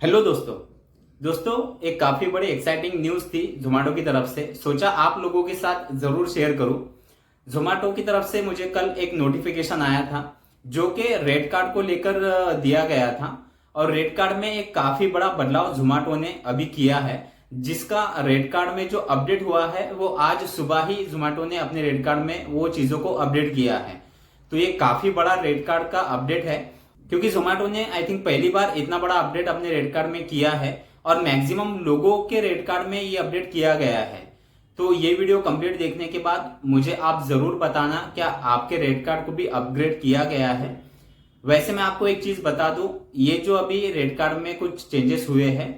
Hello दोस्तों एक काफी बड़ी एक्साइटिंग न्यूज थी जोमेटो की तरफ से। सोचा आप लोगों के साथ जरूर शेयर करूं। जोमेटो की तरफ से मुझे कल एक नोटिफिकेशन आया था जो कि रेड कार्ड को लेकर दिया गया था। और रेड कार्ड में एक काफी बड़ा बदलाव जोमेटो ने अभी किया है, जिसका रेड कार्ड में जो अपडेट हुआ है वो आज सुबह ही जोमेटो ने अपने रेड कार्ड में वो चीजों को अपडेट किया है। तो ये काफी बड़ा रेड कार्ड का अपडेट है, क्योंकि जोमेटो ने आई थिंक पहली बार इतना बड़ा अपडेट अपने रेड कार्ड में किया है और मैक्सिमम लोगों के रेड कार्ड में ये अपडेट किया गया है। तो ये वीडियो कंप्लीट देखने के बाद मुझे आप जरूर बताना क्या आपके रेड कार्ड को भी अपग्रेड किया गया है। वैसे मैं आपको एक चीज बता दूं, ये जो अभी रेड कार्ड में कुछ चेंजेस हुए हैं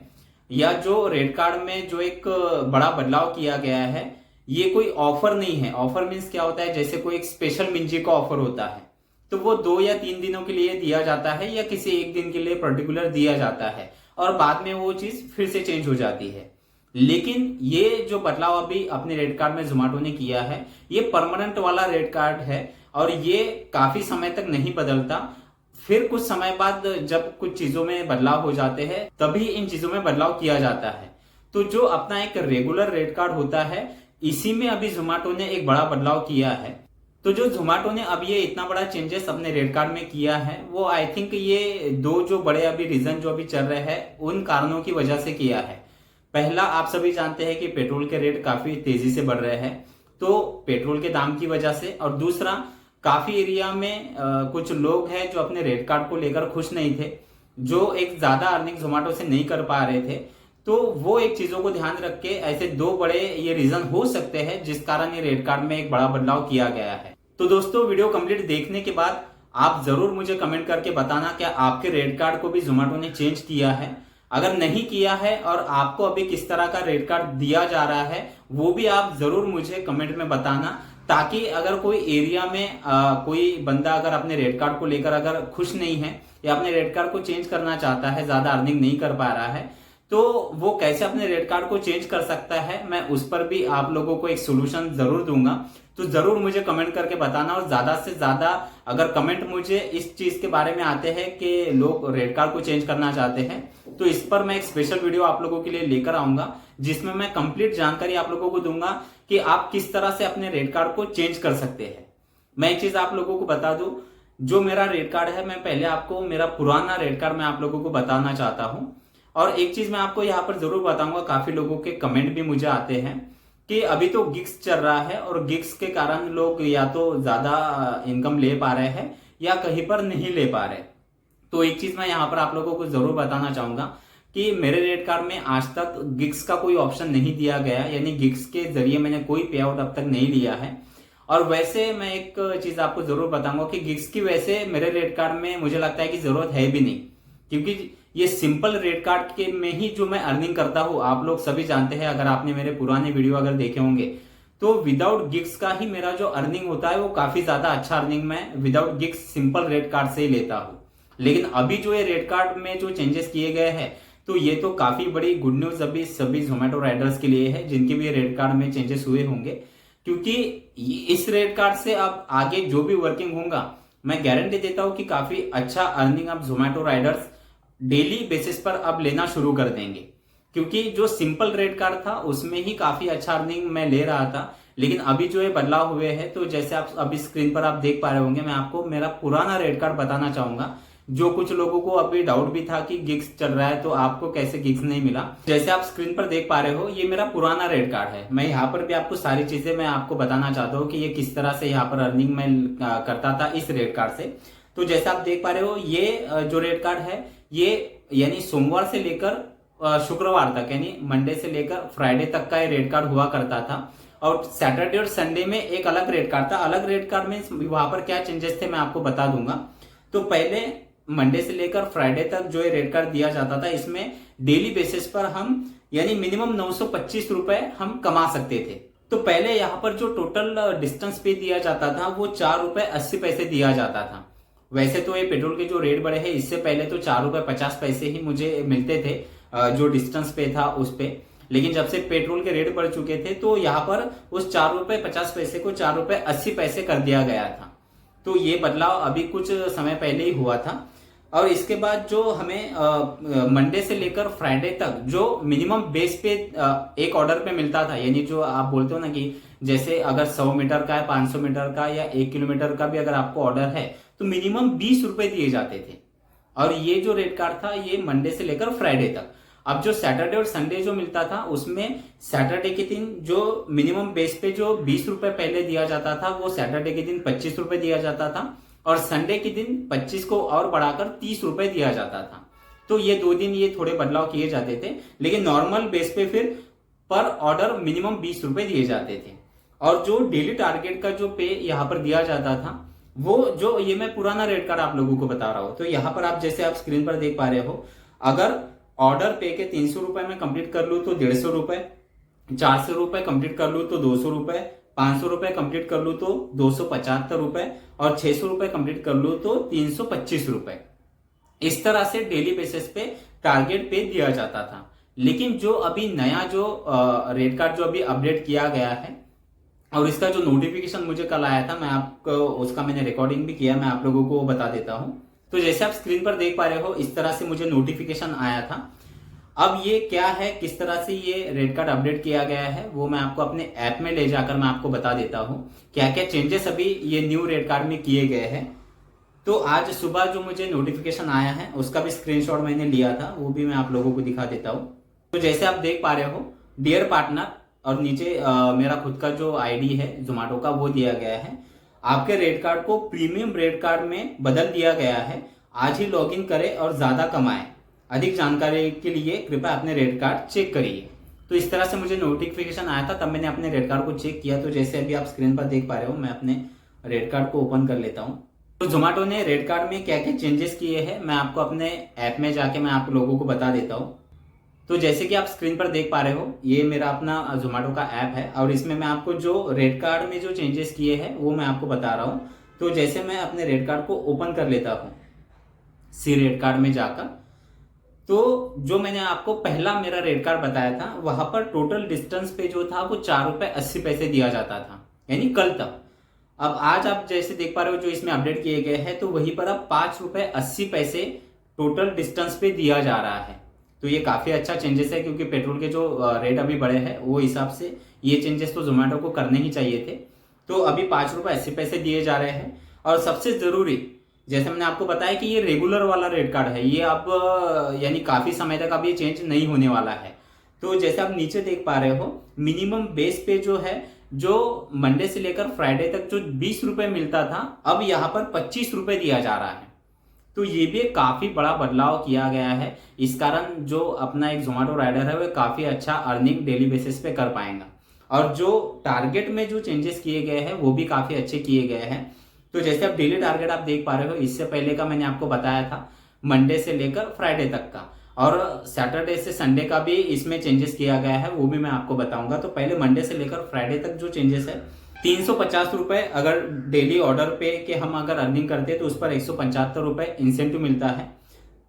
या जो रेड कार्ड में जो एक बड़ा बदलाव किया गया है, ये कोई ऑफर नहीं है। ऑफर मीन्स क्या होता है, जैसे कोई एक स्पेशल मिंजी का ऑफर होता है तो वो 2 या 3 दिनों के लिए दिया जाता है या किसी एक दिन के लिए पर्टिकुलर दिया जाता है और बाद में वो चीज फिर से चेंज हो जाती है। लेकिन ये जो बदलाव अभी अपने रेड कार्ड में जोमेटो ने किया है, ये परमानेंट वाला रेड कार्ड है और ये काफी समय तक नहीं बदलता। फिर कुछ समय बाद जब कुछ चीजों में बदलाव हो जाते हैं तभी इन चीजों में बदलाव किया जाता है। तो जो अपना एक रेगुलर रेड कार्ड होता है, इसी में अभी जोमेटो ने एक बड़ा बदलाव किया है। तो जो जोमेटो ने अब ये इतना बड़ा चेंजेस अपने रेड कार्ड में किया है, वो आई थिंक ये 2 जो बड़े अभी रीजन जो अभी चल रहे हैं उन कारणों की वजह से किया है। पहला, आप सभी जानते हैं कि पेट्रोल के रेट काफी तेजी से बढ़ रहे हैं, तो पेट्रोल के दाम की वजह से। और दूसरा, काफी एरिया में कुछ लोग हैं जो अपने रेड कार्ड को लेकर खुश नहीं थे, जो एक ज्यादा अर्निंग जोमेटो से नहीं कर पा रहे थे। तो वो एक चीजों को ध्यान रख के ऐसे 2 बड़े ये रीजन हो सकते हैं जिस कारण ये रेड कार्ड में एक बड़ा बदलाव किया गया है। तो दोस्तों, वीडियो कंप्लीट देखने के बाद आप जरूर मुझे कमेंट करके बताना क्या आपके रेड कार्ड को भी जोमेटो ने चेंज किया है। अगर नहीं किया है और आपको अभी किस तरह का रेड कार्ड दिया जा रहा है वो भी आप जरूर मुझे कमेंट में बताना, ताकि अगर कोई एरिया में कोई बंदा अगर अपने रेड कार्ड को लेकर अगर खुश नहीं है या अपने रेड कार्ड को चेंज करना चाहता है, ज्यादा अर्निंग नहीं कर पा रहा है, तो वो कैसे अपने रेड कार्ड को चेंज कर सकता है, मैं उस पर भी आप लोगों को एक सोल्यूशन जरूर दूंगा। तो जरूर मुझे कमेंट करके बताना। और ज्यादा से ज्यादा अगर कमेंट मुझे इस चीज के बारे में आते हैं कि लोग रेड कार्ड को चेंज करना चाहते हैं, तो इस पर मैं एक स्पेशल वीडियो आप लोगों के लिए लेकर आऊंगा, जिसमें मैं कंप्लीट जानकारी आप लोगों को दूंगा कि आप किस तरह से अपने रेड कार्ड को चेंज कर सकते हैं। मैं एक चीज आप लोगों को बता दूं, जो मेरा रेड कार्ड है, मैं पहले आपको मेरा पुराना रेड कार्ड मैं आप लोगों को बताना चाहता हूं। और एक चीज मैं आपको यहाँ पर जरूर बताऊंगा, काफी लोगों के कमेंट भी मुझे आते हैं कि अभी तो गिग्स चल रहा है और गिग्स के कारण लोग या तो ज्यादा इनकम ले पा रहे हैं या कहीं पर नहीं ले पा रहे। तो एक चीज मैं यहाँ पर आप लोगों को जरूर बताना चाहूंगा कि मेरे रेड कार्ड में आज तक गिग्स का कोई ऑप्शन नहीं दिया गया, यानी गिग्स के जरिए मैंने कोई पे आउट अब तक नहीं लिया है। और वैसे मैं एक चीज आपको जरूर बताऊंगा कि गिग्स की वैसे मेरे रेड कार्ड में मुझे लगता है कि जरूरत है भी नहीं, क्योंकि ये सिंपल रेड कार्ड के में ही जो मैं अर्निंग करता हूं, आप लोग सभी जानते हैं, अगर आपने मेरे पुराने वीडियो अगर देखे होंगे तो विदाउट गिग्स का ही मेरा जो अर्निंग होता है वो काफी ज्यादा अच्छा अर्निंग मैं without gigs simple red card से ही लेता हूं। लेकिन अभी जो ये रेड कार्ड में जो चेंजेस किए गए हैं, तो ये तो काफी बड़ी गुड न्यूज अभी सभी जोमेटो राइडर्स के लिए है जिनके भी रेड कार्ड में चेंजेस हुए होंगे। क्योंकि इस रेड कार्ड से अब आगे जो भी वर्किंग होगा, मैं गारंटी देता हूं कि काफी अच्छा अर्निंग अब जोमेटो राइडर्स डेली बेसिस पर अब लेना शुरू कर देंगे। क्योंकि जो सिंपल रेड कार्ड था उसमें ही काफी अच्छा अर्निंग मैं ले रहा था, लेकिन अभी जो ये बदलाव हुए हैं, तो जैसे आप अभी स्क्रीन पर आप देख पा रहे होंगे, मैं आपको मेरा पुराना रेड कार्ड बताना चाहूंगा। जो कुछ लोगों को अभी डाउट भी था कि गिग्स चल रहा है तो आपको कैसे गिग्स नहीं मिला, जैसे आप स्क्रीन पर देख पा रहे हो, ये मेरा पुराना रेड कार्ड है। मैं यहाँ पर भी आपको सारी चीजें मैं आपको बताना चाहता हूँ कि ये किस तरह से यहाँ पर अर्निंग मैं करता था इस रेड कार्ड से। तो जैसे आप देख पा रहे हो, ये जो रेड कार्ड है, ये यानी सोमवार से लेकर शुक्रवार तक, यानी मंडे से लेकर फ्राइडे तक का ये रेड कार्ड हुआ करता था। और सैटरडे और संडे में एक अलग रेड कार्ड था। अलग रेड कार्ड में वहां पर क्या चेंजेस थे मैं आपको बता दूंगा। तो पहले मंडे से लेकर फ्राइडे तक जो ये रेड कार्ड दिया जाता था, इसमें डेली बेसिस पर हम यानी मिनिमम 925 रुपए हम कमा सकते थे। तो पहले यहाँ पर जो टोटल डिस्टेंस पे दिया जाता था वो 4 रुपए 80 पैसे दिया जाता था। वैसे तो ये पेट्रोल के जो रेट बढ़े हैं, इससे पहले तो 4 रुपए 50 पैसे ही मुझे मिलते थे जो डिस्टेंस पे था उस पे। लेकिन जब से पेट्रोल के रेट बढ़ चुके थे तो यहाँ पर उस 4 रुपए 50 पैसे को 4 रुपए 80 पैसे कर दिया गया था। तो ये बदलाव अभी कुछ समय पहले ही हुआ था। और इसके बाद जो हमें मंडे से लेकर फ्राइडे तक जो मिनिमम बेस पे एक ऑर्डर पे मिलता था, यानी जो आप बोलते हो ना कि जैसे अगर 100 मीटर का है, 500 मीटर का या 1 किलोमीटर का भी अगर आपको ऑर्डर है तो मिनिमम 20 रुपए दिए जाते थे। और ये जो रेट कार्ड था ये मंडे से लेकर फ्राइडे तक। अब जो सैटरडे और संडे जो मिलता था उसमें सैटरडे के दिन जो मिनिमम बेस पे जो 20 रुपए पहले दिया जाता था वो सैटरडे के दिन 25 रुपए दिया जाता था और संडे के दिन 25 को और बढ़ाकर 30 रुपए दिया जाता था। तो ये 2 दिन ये थोड़े बदलाव किए जाते थे, लेकिन नॉर्मल बेस पे फिर पर ऑर्डर मिनिमम 20 रुपए दिए जाते थे। और जो डेली टारगेट का जो पे यहाँ पर दिया जाता था वो जो ये मैं पुराना रेट कार्ड आप लोगों को बता रहा हूं। तो यहाँ पर आप जैसे आप स्क्रीन पर देख पा रहे हो, अगर ऑर्डर पे के 300 रुपए में कंप्लीट कर लूं तो 150 रुपए, 400 रुपए कंप्लीट कर लूं तो 200 रुपए, 500 रुपए कंप्लीट कर लूं तो 275 रुपए और 600 रुपए कंप्लीट कर लूं तो 325 रुपए। इस तरह से डेली बेसिस पे टारगेट पे दिया जाता था। लेकिन जो अभी नया जो रेट कार्ड जो अभी अपडेट किया गया है और इसका जो नोटिफिकेशन मुझे कल आया था, मैं आपको उसका मैंने रिकॉर्डिंग भी किया, मैं आप लोगों को बता देता हूं। तो जैसे आप स्क्रीन पर देख पा रहे हो इस तरह से मुझे नोटिफिकेशन आया था। अब ये क्या है, किस तरह से ये रेट कार्ड अपडेट किया गया है वो मैं आपको अपने ऐप में ले जाकर मैं आपको बता देता हूं, क्या क्या चेंजेस अभी ये न्यू रेट कार्ड में किए गए हैं। तो आज सुबह जो मुझे नोटिफिकेशन आया है उसका भी स्क्रीनशॉट मैंने लिया था, वो भी मैं आप लोगों को दिखा देता हूं। तो जैसे आप देख पा रहे हो डियर पार्टनर और नीचे मेरा खुद का जो आईडी है जोमेटो का वो दिया गया है। आपके रेट कार्ड को प्रीमियम रेट कार्ड में बदल दिया गया है। आज ही लॉगिन करें और ज्यादा कमाएं। अधिक जानकारी के लिए कृपया अपने रेट कार्ड चेक करिए। तो इस तरह से मुझे नोटिफिकेशन आया था, तब मैंने अपने रेट कार्ड को चेक किया। तो जैसे अभी आप स्क्रीन पर देख पा रहे हो, मैं अपने रेट कार्ड को ओपन कर लेता हूं। तो जोमेटो ने रेट कार्ड में क्या क्या चेंजेस किए हैं मैं आपको अपने ऐप में जाके मैं आप लोगों को बता देता हूँ। तो जैसे कि आप स्क्रीन पर देख पा रहे हो ये मेरा अपना जोमेटो का ऐप है और इसमें मैं आपको जो रेट कार्ड में जो चेंजेस किए हैं वो मैं आपको बता रहा हूँ। तो जैसे मैं अपने रेट कार्ड को ओपन कर लेता हूँ सी रेट कार्ड में जाकर, तो जो मैंने आपको पहला मेरा रेट कार्ड बताया था वहां पर टोटल डिस्टेंस पे जो था वो 4 रुपए 80 पैसे दिया जाता था, यानी कल तक। अब आज आप जैसे देख पा रहे हो जो इसमें अपडेट किए गए हैं तो वहीं पर अब 5 रुपए 80 पैसे टोटल डिस्टेंस पे दिया जा रहा है। तो ये काफी अच्छा चेंजेस है, क्योंकि पेट्रोल के जो रेट अभी बढ़े हैं वो हिसाब से ये चेंजेस तो जोमेटो को करने ही चाहिए थे। तो अभी 5 रुपए 80 पैसे दिए जा रहे हैं। और सबसे जरूरी, जैसे मैंने आपको बताया कि ये रेगुलर वाला रेट कार्ड है, ये अब यानी काफी समय तक अब ये चेंज नहीं होने वाला है। तो जैसे आप नीचे देख पा रहे हो मिनिमम बेस पे जो है जो मंडे से लेकर फ्राइडे तक जो 20 रुपए मिलता था अब यहाँ पर 25 रुपए दिया जा रहा है। तो ये भी एक काफी बड़ा बदलाव किया गया है। इस कारण जो अपना एक जोमेटो राइडर है वो काफी अच्छा अर्निंग डेली बेसिस पे कर पाएगा। और जो टारगेट में जो चेंजेस किए गए हैं वो भी काफी अच्छे किए गए हैं। तो जैसे आप डेली टारगेट आप देख पा रहे हो, इससे पहले का मैंने आपको बताया था मंडे से लेकर फ्राइडे तक का, और सैटरडे से संडे का भी इसमें चेंजेस किया गया है, वो भी मैं आपको बताऊंगा। तो पहले मंडे से लेकर फ्राइडे तक जो चेंजेस है 350 रुपए अगर डेली ऑर्डर पे के हम अगर अर्निंग करते हैं तो उस पर 175 रुपए इंसेंटिव मिलता है।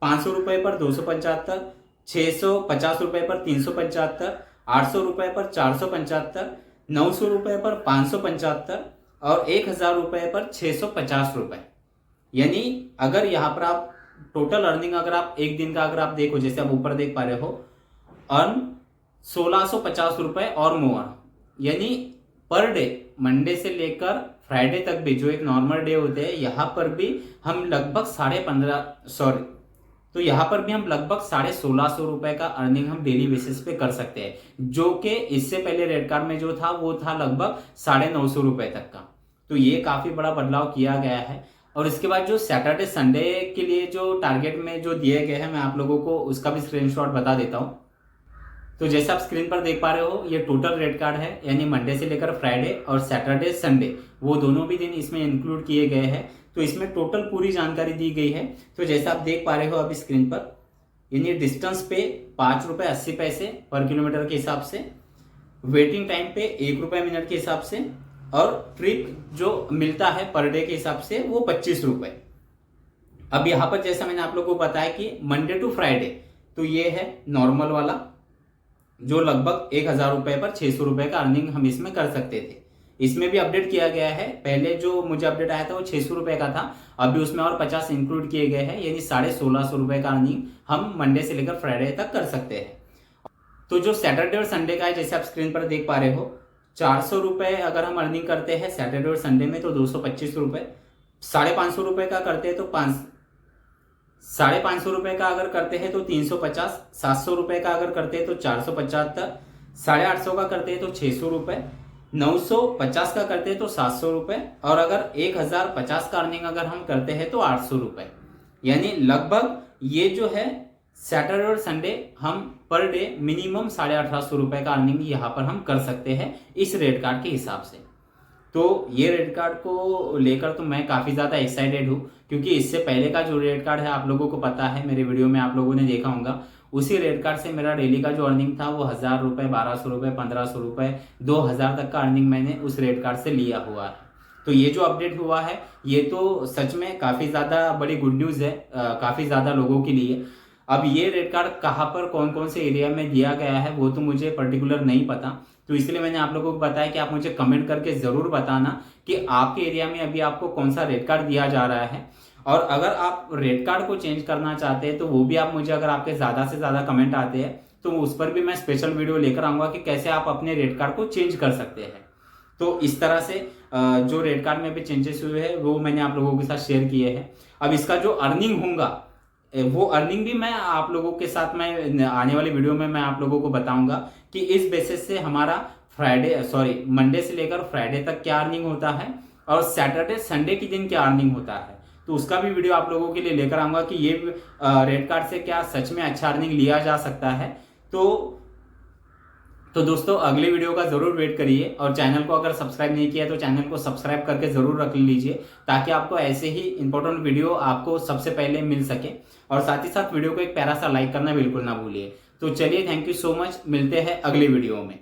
500 रुपए पर 275, 650 रुपए पर 375, 800 रुपए पर 475, 900 रुपए पर 575 और 1000 रुपए पर 650 रुपए। यानी अगर यहाँ पर आप टोटल अर्निंग अगर आप एक दिन का अगर आप देखो, जैसे आप ऊपर देख पा रहे हो अर्न 1650 रुपए और मोर, यानी पर डे मंडे से लेकर फ्राइडे तक भी जो एक नॉर्मल डे होते हैं यहाँ पर भी हम लगभग 1650 रुपए का अर्निंग हम डेली बेसिस पे कर सकते हैं, जो कि इससे पहले रेट कार्ड में जो था वो था लगभग 950 रुपए तक का। तो ये काफी बड़ा बदलाव किया गया है। और इसके बाद जो सैटरडे संडे के लिए जो टारगेट में जो दिए गए हैं मैं आप लोगों को उसका भी स्क्रीनशॉट बता देता हूं। तो जैसे आप स्क्रीन पर देख पा रहे हो ये टोटल रेट कार्ड है, यानी मंडे से लेकर फ्राइडे और सैटरडे संडे वो दोनों भी दिन इसमें इंक्लूड किए गए हैं। तो इसमें टोटल पूरी जानकारी दी गई है। तो जैसे आप देख पा रहे हो अभी स्क्रीन पर, यानी डिस्टेंस पे 5 रुपए 80 पैसे पर किलोमीटर के हिसाब से, वेटिंग टाइम पे 1 रुपए मिनट के हिसाब से, और ट्रिप जो मिलता है पर डे के हिसाब से वो 25 रुपए। अब यहाँ पर जैसा मैंने आप लोगों को बताया कि मंडे टू फ्राइडे तो ये है नॉर्मल वाला, जो लगभग 1000 रुपए पर 600 रुपए का अर्निंग हम इसमें कर सकते थे। इसमें भी अपडेट किया गया है। पहले जो मुझे अपडेट आया था वो 600 रुपए का था, अभी उसमें और 50 इंक्लूड किए गए हैं, यानी 1650 रुपए का अर्निंग हम मंडे से लेकर फ्राइडे तक कर सकते हैं। तो जो सैटरडे और संडे का है, जैसे आप स्क्रीन पर देख पा रहे हो, 400 रुपए अगर हम अर्निंग करते हैं सैटरडे और संडे में तो 225 रुपए, 550 रुपए का करते हैं तो 550 रुपए का अगर करते हैं तो 350, 700 रुपए का अगर करते हैं तो 475, 850 का करते हैं तो 600 रुपए, 950 का करते हैं तो 700 रुपए, और अगर 1050 का अर्निंग अगर हम करते हैं तो 800 रुपए। यानी लगभग ये जो है सैटरडे और संडे हम पर डे मिनिमम 1850 रुपए का अर्निंग यहाँ पर हम कर सकते हैं इस रेट कार्ड के हिसाब से। तो ये रेट कार्ड को लेकर तो मैं काफी ज्यादा एक्साइटेड हूँ, क्योंकि इससे पहले का जो रेट कार्ड है आप लोगों को पता है, मेरे वीडियो में आप लोगों ने देखा होगा, उसी रेट कार्ड से मेरा डेली का जो अर्निंग था वो 1000 रुपए, 1200 रुपए, 1500 रुपए, 2000 तक का अर्निंग मैंने उस रेट कार्ड से लिया हुआ है। तो ये जो अपडेट हुआ है ये तो सच में काफी ज्यादा बड़ी गुड न्यूज है काफी ज्यादा लोगों के लिए। अब ये रेट कार्ड कहाँ पर कौन कौन से एरिया में दिया गया है वो तो मुझे पर्टिकुलर नहीं पता, तो इसलिए मैंने आप लोगों को बताया कि आप मुझे कमेंट करके जरूर बताना कि आपके एरिया में अभी आपको कौन सा रेट कार्ड दिया जा रहा है। और अगर आप रेट कार्ड को चेंज करना चाहते हैं तो वो भी आप मुझे, अगर आपके ज्यादा से ज्यादा कमेंट आते हैं तो उस पर भी मैं स्पेशल वीडियो लेकर आऊंगा कि कैसे आप अपने रेट कार्ड को चेंज कर सकते हैं। तो इस तरह से जो रेट कार्ड में भी चेंजेस हुए हैं वो मैंने आप लोगों के साथ शेयर किए हैं। अब इसका जो अर्निंग होगा वो अर्निंग भी मैं आप लोगों के साथ मैं आने वाली वीडियो में मैं आप लोगों को बताऊंगा कि इस बेसिस से हमारा मंडे से लेकर फ्राइडे तक क्या अर्निंग होता है और सैटरडे संडे के दिन क्या अर्निंग होता है। तो उसका भी वीडियो आप लोगों के लिए लेकर आऊंगा कि ये रेट कार्ड से क्या सच में अच्छा अर्निंग लिया जा सकता है। तो दोस्तों अगले वीडियो का जरूर वेट करिए, और चैनल को अगर सब्सक्राइब नहीं किया तो चैनल को सब्सक्राइब करके जरूर रख लीजिए, ताकि आपको ऐसे ही इंपॉर्टेंट वीडियो आपको सबसे पहले मिल सके। और साथ ही साथ वीडियो को एक प्यारा सा लाइक करना बिल्कुल ना भूलिए। तो चलिए, थैंक यू सो मच, मिलते हैं अगले वीडियो में।